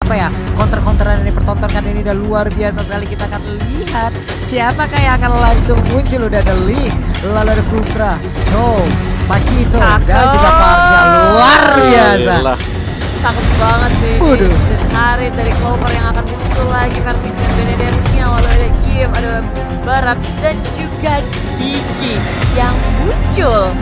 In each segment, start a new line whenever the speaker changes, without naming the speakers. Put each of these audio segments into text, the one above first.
apa ya, counter-counteran yang dipertontonkan ini udah luar biasa sekali. Kita akan lihat siapakah yang akan langsung muncul. Udah ada Link, lalu ada Kufra, Chow, Pakito, dan juga Parsha. Luar biasa.
Cakep banget sih. Dan Harit dari Clover yang akan muncul lagi versi dengan Benedetnya. Lalu ada Yim, ada Barats, dan juga Digi yang muncul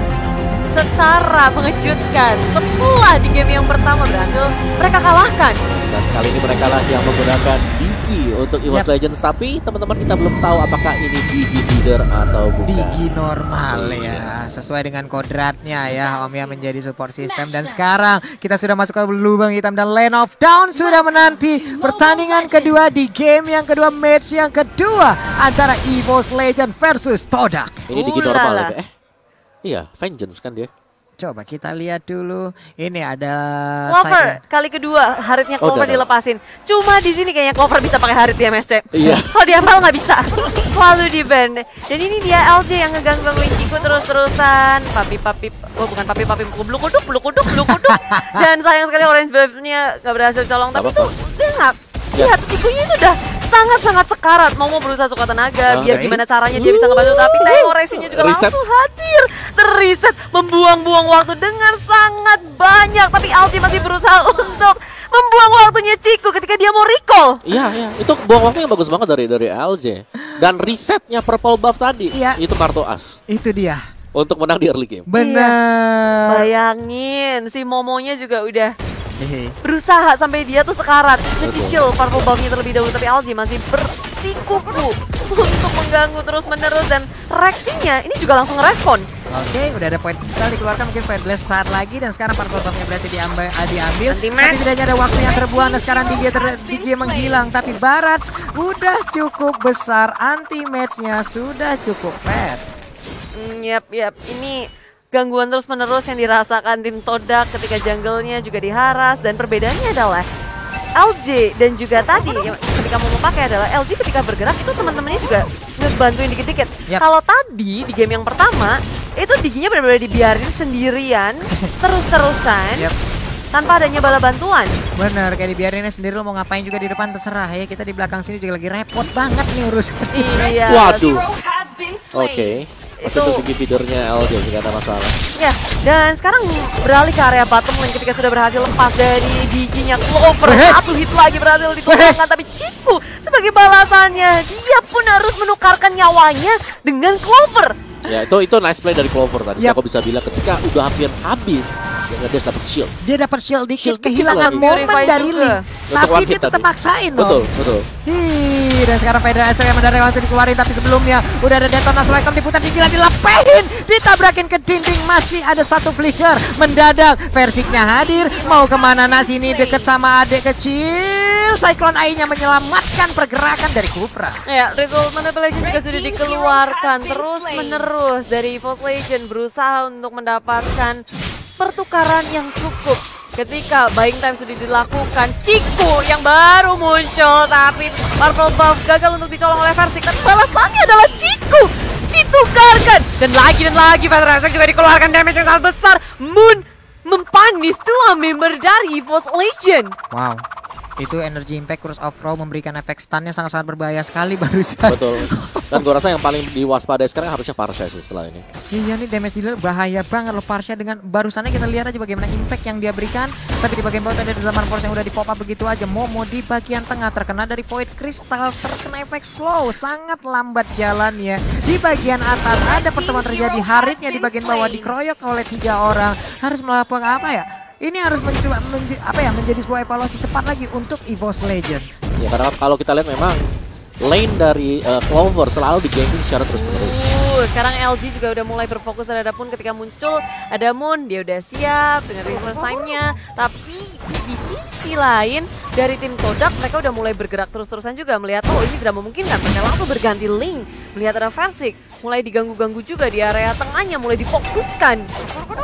secara mengejutkan setelah di game yang pertama berhasil mereka kalahkan.
Dan kali ini mereka lah yang menggunakan Digi untuk EVOS Legends, tapi teman-teman kita belum tahu apakah ini Digi feeder atau bukan.
Digi normal ya, sesuai dengan kodratnya ya. Om ya menjadi support system. Dan sekarang kita sudah masuk ke lubang hitam dan Lane of Dawn sudah menanti pertandingan kedua di game yang kedua, match yang kedua antara EVOS Legends versus Todak.
Ini Digi normal ya? Iya, Vengeance kan dia.
Coba kita lihat dulu. Ini ada
Clover kali kedua Haritnya Clover dilepasin. Cuma di sini kayaknya Clover bisa pakai Harit di MSC.
Iya.
Kalau di Emerald nggak bisa. Selalu di ban. Dan ini dia LJ yang ngegangguin Chico terus-terusan. Bukan papi bulu kuduk. Dan sayang sekali Orange Buff-nya nggak berhasil colong. Tapi tuh dia nggak lihat Chico-nya itu udah sangat-sangat sekarat. Mau berusaha suka tenaga biar gimana caranya dia bisa ngebantu. Tapi Teo Racing-nya juga langsung hadir. Terreset, membuang-buang waktu dengan sangat banyak. Tapi LJ masih berusaha untuk membuang waktunya Chico ketika dia mau recall.
Iya. Itu buang waktunya bagus banget dari LJ. Dan resetnya purple buff tadi, itu kartu as.
Itu dia.
Untuk menang di early game.
Benar.
Bayangin, si Momonya juga udah berusaha sampai dia tuh sekarat ngecicil purple buff-nya terlebih dahulu. Tapi LJ masih bersikuku untuk mengganggu terus-menerus. Dan reaksinya ini juga langsung ngerespon.
Oke, udah ada poin kristal dikeluarkan, mungkin Fight Blast saat lagi. Dan sekarang purple buff-nya berhasil diambil. Tapi tidaknya ada waktu yang terbuang. Dan sekarang Digi menghilang. Tapi Barats udah cukup besar, anti-match-nya sudah cukup fair.
Yap. Ini gangguan terus-menerus yang dirasakan tim Todak ketika jungle-nya juga diharas. Dan perbedaannya adalah LJ dan juga tadi ketika mau pakai adalah LJ ketika bergerak itu teman-temannya juga ngebantuin dikit-dikit. Kalau tadi di game yang pertama itu Diginya benar-benar dibiarin sendirian terus-terusan tanpa adanya bala bantuan.
Bener, kayak dibiarinnya sendiri, lo mau ngapain juga di depan terserah ya. Kita di belakang sini juga lagi repot banget nih urusan.
Iya.
Waduh. Oke. Itu Digi feedernya LJ sih, gak ada masalah.
Ya, dan sekarang beralih ke area bottom lane ketika sudah berhasil lepas dari Diginya Clover. Satu hit lagi berhasil ditumbangkan, tapi Chico sebagai balasannya dia pun harus menukarkan nyawanya dengan Clover.
Ya, itu nice play dari Clover tadi. Aku bisa bilang ketika udah hampir habis, dia dapat shield.
Dia dapat shield dikit, kehilangan momen dari Link. Tapi dia tetap maksain loh.
Betul.
Dan sekarang Fedra Esther yang mendarat langsung dikeluarin. Tapi sebelumnya udah ada Detonas Welcome diputar, Digilan dilepehin, ditabrakin ke dinding. Masih ada satu flicker. Mendadak Versiknya hadir. Mau kemana Nas ini deket sama adik kecil. Cyclone AI-nya menyelamatkan pergerakan dari Kufra.
Ya, Recall Manipulation juga sudah dikeluarkan terus-menerus dari EVOS Legends, berusaha untuk mendapatkan pertukaran yang cukup. Ketika buying time sudah dilakukan, Chico yang baru muncul, tapi purple buff gagal untuk dicolong oleh Versik. Tapi balasannya adalah Chico ditukarkan. Dan lagi Versik juga dikeluarkan, damage yang sangat besar. Moon mempanis dua member dari EVOS Legends.
Wow. Itu energy impact Curse of Raw memberikan efek stunnya sangat-sangat berbahaya sekali barusan.
Betul. Dan gue rasa yang paling diwaspadai sekarang harusnya Parsha sih setelah ini.
Iya nih, damage dealer bahaya banget loh Parsha. Dengan barusannya kita lihat aja bagaimana impact yang dia berikan. Tapi di bagian bawah ada Zaman Force yang udah di pop up begitu aja. Momo di bagian tengah terkena dari Void Crystal, terkena efek slow, sangat lambat jalannya. Di bagian atas ada pertemuan terjadi, Haritnya di bagian bawah dikeroyok oleh 3 orang. Harus melakukan apa ya? Ini harus mencoba menjadi sebuah evaluasi cepat lagi untuk EVOS Legends.
Ya, karena kalau kita lihat memang lane dari Clover selalu di ganking secara terus-menerus.
Sekarang LG juga udah mulai berfokus terhadap Moon. Ketika muncul ada Moon, dia udah siap dengan reverse time-nya. Tapi di sisi lain dari tim Todak mereka udah mulai bergerak terus-terusan juga, melihat oh ini tidak memungkinkan. Mereka langsung berganti link, melihat ada Versik mulai diganggu-ganggu juga di area tengahnya, mulai difokuskan.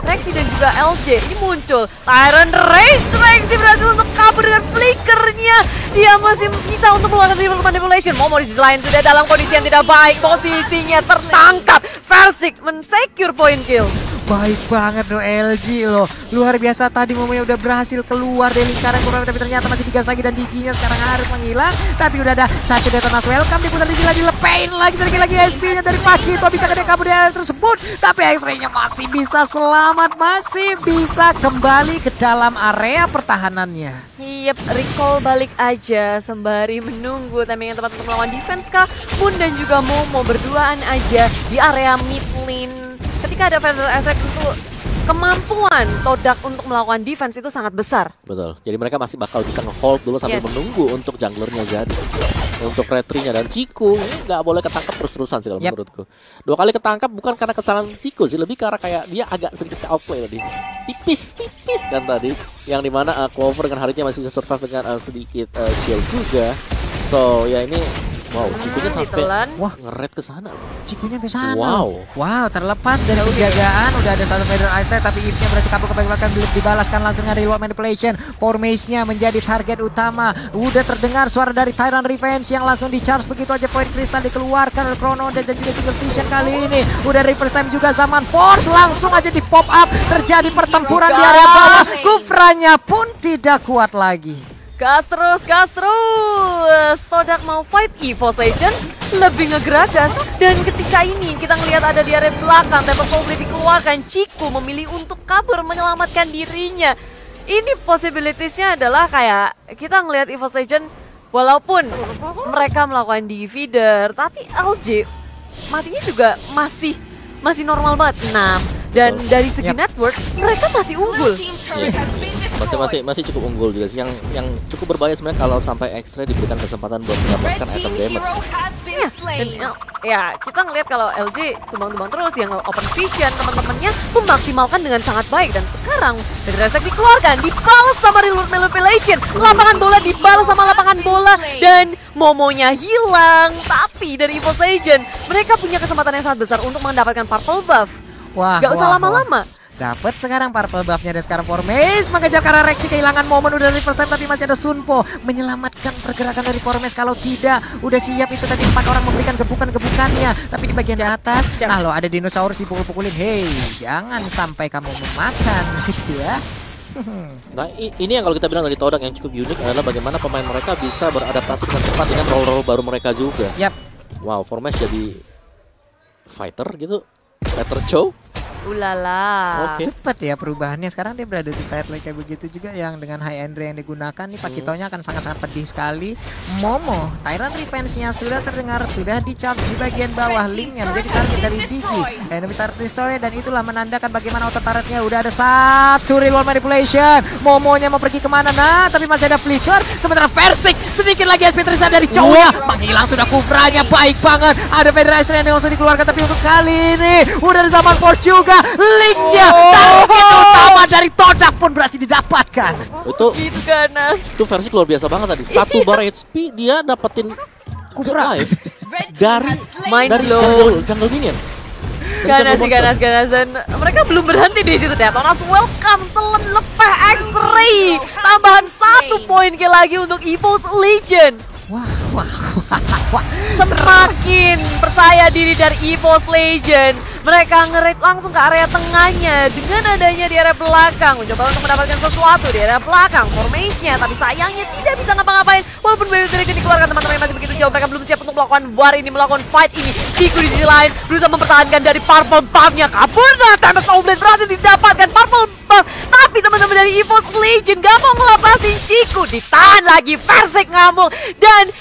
Rexy dan juga LJ ini muncul. Tyrant Rage, Rexy berhasil untuk kabur dengan flickernya. Dia masih bisa untuk melakukan triple manipulation. Momo di sisi lain sudah dalam kondisi yang tidak baik. Posisinya tertangkap. Versik men-secure point kill.
baik banget loh LG loh. Luar biasa tadi momennya udah berhasil keluar dari lingkaran kurang, tapi ternyata masih digas lagi dan giginya sekarang harus menghilang. Tapi udah ada satu detonas welcome diputar di sini lagi, dilepain lagi sedikit lagi SP-nya dari Pakito. Bisa ke kabur dari area tersebut, tapi X-ray-nya masih bisa selamat, masih bisa kembali ke dalam area pertahanannya.
Yep, recall balik aja sembari menunggu timing yang tepat untuk melawan defense kah. Moon dan juga Momo berduaan aja di area mid lane. Ketika ada Feather Effect tentu kemampuan Todak untuk melakukan defense itu sangat besar.
Betul. Jadi mereka masih bakal bisa nge-hold dulu sambil menunggu untuk junglernya jadi. Untuk retrinya dan Ciku ini nggak boleh ketangkap terus-terusan sih kalau menurutku. 2 kali ketangkap bukan karena kesalahan Ciku sih, lebih karena kayak dia agak sedikit outplay tadi. Tipis kan tadi. Yang dimana Clover dengan harinya masih bisa survive dengan sedikit kill juga. So ya ini wow, Cikunya sampai ngeret ke sana.
Cikunya sampai sana.
Wow,
terlepas dari penjagaan udah ada satu Feather Ice tapi Eve-nya berhasil kabur ke belakang, dibalaskan langsung dari Reload Manipulation. Formation-nya menjadi target utama. Udah terdengar suara dari Tyrant Revenge yang langsung di-charge begitu aja. Point Crystal dikeluarkan oleh Chrono dan juga Single Vision kali ini. Udah reverse time juga zaman Force langsung aja di pop up. Terjadi pertempuran di area bawah. Kufranya pun tidak kuat lagi.
Gas terus. Todak mau fight EVOS Legend lebih ngegeragas. Dan ketika ini kita ngelihat ada di area belakang, Tempest Soul dikeluarkan. Ciku memilih untuk kabur menyelamatkan dirinya. Ini possibilities-nya adalah kayak kita ngelihat EVOS Legend walaupun mereka melakukan divider, tapi LG matinya juga masih normal banget 6. Dan dari segi network mereka masih unggul.
Masih cukup unggul juga sih. Yang cukup berbahaya sebenarnya kalau sampai X-Ray diberikan kesempatan buat mendapatkan item damage.
Dan ya kita ngelihat kalau LG tumbang-tumbang terus, dia open vision, teman-temannya memaksimalkan dengan sangat baik. Dan sekarang dari Resek dikeluarkan, dibalas sama Reload Manipulation, lapangan bola dibalas sama lapangan bola, dan Momonya hilang. Tapi dari EVOS Legend mereka punya kesempatan yang sangat besar untuk mendapatkan purple buff. Gak usah lama-lama.
Dapat sekarang purple buff-nya dan sekarang Formes mengejar karena Rexy kehilangan momen udah dari first time, tapi masih ada Sunpo menyelamatkan pergerakan dari Formes. Kalau tidak udah siap itu tadi 4 orang memberikan gebukannya, tapi di bagian atas nah lo ada dinosaurus dipukul-pukulin. Hey, jangan sampai kamu memakan gitu ya.
Nah ini yang kalau kita bilang dari Todak yang cukup unik adalah bagaimana pemain mereka bisa beradaptasi dengan cepat dengan role-role baru mereka juga. Wow, Formes jadi fighter gitu. Peter Chow.
Ulala.
Cepet ya perubahannya. Sekarang dia berada di side lane kayak begitu juga, yang dengan high end yang digunakan nih Pakitonya akan sangat-sangat pedih sekali. Momo, Tyrant Revenge-nya sudah terdengar, sudah di-charge di bagian bawah. Linknya menjadi target dari Digi. Enemy Target Destroyer, dan itulah menandakan bagaimana auto turretnya. Udah ada satu Reload Manipulation. Momonya mau pergi kemana? Nah, tapi masih ada Flicker. Sementara Versik sedikit lagi SP tersisa dari Chow-nya. Menghilang sudah Kufranya, baik banget. Ada Federation yang langsung dikeluarkan, tapi untuk kali ini udah ada zaman Force juga. Linknya target utama dari Todak pun berhasil didapatkan.
Itu
ganas.
Itu versi luar biasa banget tadi. 1 bar HP dia dapetin
Kufra
dari jungle minion.
Ganas dan mereka belum berhenti di situ. Detonas welcome, telan lepeh X-ray. Tambahan 1 poin lagi untuk EVOS Legend.
Wah.
Semakin percaya diri dari EVOS Legend. Mereka nge-raid langsung ke area tengahnya dengan adanya di area belakang. Mencoba untuk mendapatkan sesuatu di area belakang formation-nya, tapi sayangnya tidak bisa ngapa-ngapain. Walaupun Baby Dragon dikeluarkan, teman-teman masih begitu jauh. Mereka belum siap untuk melakukan war ini, melakukan fight ini. Ciku di sisi lain berusaha mempertahankan dari purple buff-nya. Kabur dan Tempest Oblate berhasil didapatkan purple buff. Tapi teman-teman dari EVOS Legend gak mau ngelepasin Ciku. Ditahan lagi, Versik ngamuk. Dan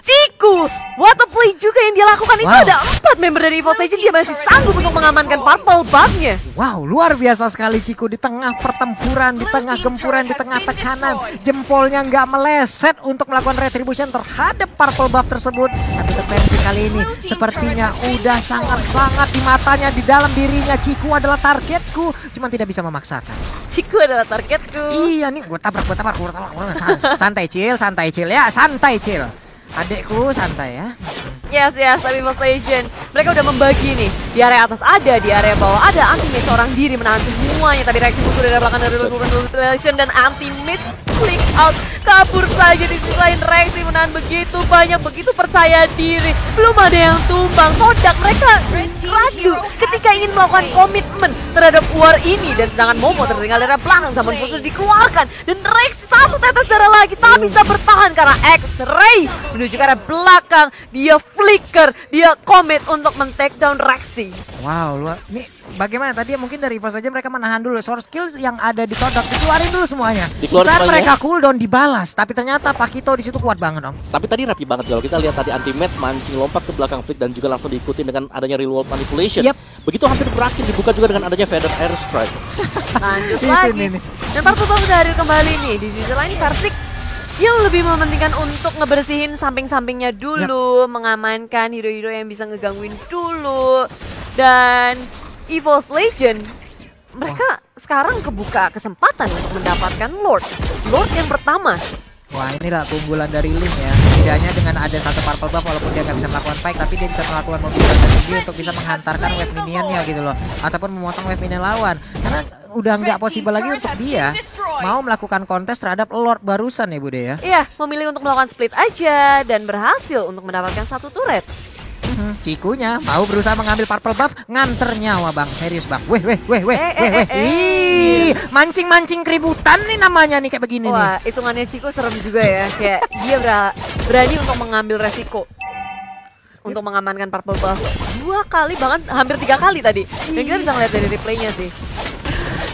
Ciku, what a play juga yang dia lakukan. Itu ada 4 member dari EVOS Legend, dia masih sanggup untuk mengamankan purple buff-nya.
Wow, luar biasa sekali Ciku di tengah pertempuran, di tengah gempuran, di tengah tekanan. Jempolnya nggak meleset untuk melakukan retribution terhadap purple buff tersebut. Tapi versi kali ini sepertinya udah sangat-sangat di matanya, di dalam dirinya. Ciku adalah targetku, cuman tidak bisa memaksakan.
Ciku adalah targetku.
Iya nih, gue tabrak. Santai chill ya, santai chill. Adekku santai ya.
Yes, tapi EVOS Legend mereka udah membagi nih. Di area atas ada, di area bawah ada. Anti-mid seorang diri menahan semuanya. Tadi reaksi musuh dari belakang dari Reload Manipulation dan anti-mid flick out. Kabur saja di sisi lain. Rexy menahan begitu banyak, begitu percaya diri. Belum ada yang tumbang. Todak mereka ragu ketika ingin melakukan komitmen terhadap war ini. Dan sedangkan Momo tertinggal dari belakang. Zaman sudah dikeluarkan. Dan Rexy satu tetes darah lagi. Tak bisa bertahan karena X-Ray menuju ke arah belakang. Dia flicker. Dia komit untuk men-take down Rexy.
Wow, luar. Ini bagaimana tadi mungkin dari EVOS saja mereka menahan dulu. Source skills yang ada di Todak dikeluarin dulu semuanya. Saat mereka cooldown dibalas, tapi ternyata Pakito di situ kuat banget dong.
Tapi tadi rapi banget sih kalau kita lihat tadi anti-match mancing lompat ke belakang flick dan juga langsung diikuti dengan adanya real world manipulation. Begitu hampir berakhir dibuka juga dengan adanya feather airstrike.
Lanjut lagi. Dan Purple Buff udah hadir kembali nih. Di sisi lain Versik yang lebih mementingkan untuk ngebersihin samping-sampingnya dulu, mengamankan hero-hero yang bisa ngegangguin dulu. Dan EVOS Legend, mereka sekarang kebuka kesempatan untuk mendapatkan Lord yang pertama.
Wah, inilah keunggulan dari Link ya. Tidaknya dengan ada satu Purple Buff walaupun dia nggak bisa melakukan fight, tapi dia bisa melakukan mobilisasi sendiri untuk bisa menghantarkan wave minionnya gitu loh. Ataupun memotong wave minion lawan. Karena udah nggak possible lagi untuk dia mau melakukan kontes terhadap Lord barusan ya Bude ya.
Iya, memilih untuk melakukan split aja dan berhasil untuk mendapatkan satu turret.
Cikunya mau berusaha mengambil Purple Buff, nganter nyawa bang, serius bang. Mancing-mancing keributan nih namanya nih kayak begini nih.
Wah, hitungannya Ciku serem juga ya, kayak dia berani untuk mengambil resiko untuk mengamankan Purple Buff 2 kali, bahkan hampir 3 kali tadi. Dan kita bisa ngeliat dari replaynya sih.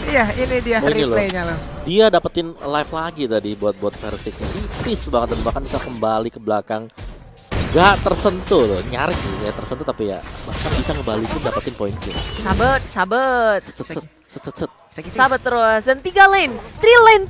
Iya, ini dia replaynya loh.
Dia dapetin live lagi tadi buat Versik, tipis banget dan bahkan bisa kembali ke belakang. Gak tersentuh loh, nyaris sih ya tersentuh tapi ya bahkan bisa ngebalikin dapetin poin kill.
Sabet.
Set.
Terus. Dan 3 lane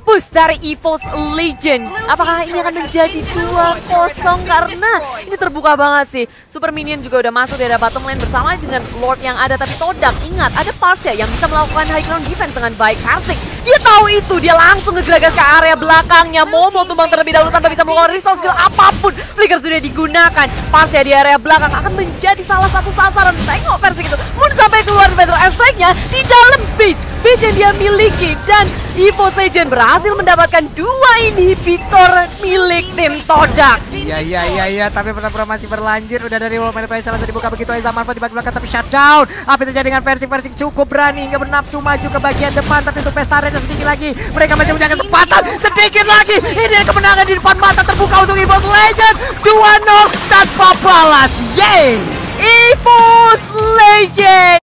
push dari EVOS Legend. Apakah ini akan menjadi 2-0 karena ini terbuka banget sih. Super Minion juga udah masuk dari bottom lane bersama dengan Lord yang ada. Tapi Todak, ingat ada Parsia yang bisa melakukan high ground defense dengan baik. Versik, dia tahu itu, dia langsung ngegelagas ke area belakangnya. Momo tumbang terlebih dahulu tanpa bisa melakukan restore skill apapun. Flicker sudah digunakan. Parsia di area belakang akan menjadi salah satu sasaran. Tengok Versik itu, mau sampai keluar Feather Airstrike-nya di dalam base yang dia miliki. Dan EVOS Legend berhasil mendapatkan 2 inhibitor milik tim Todak.
Iya, tapi pertempuran masih berlanjut. Udah dari World Manipulation langsung dibuka begitu aja. Zamanful di bagian belakang tapi shutdown. Apa yang terjadi dengan Versik cukup berani hingga bernafsu maju ke bagian depan. Tapi untuk Pestarenya sedikit lagi, mereka masih punya kesempatan sedikit lagi. Ini kemenangan di depan mata terbuka untuk EVOS Legend. 2-0 tanpa balas. Yeay!
EVOS Legend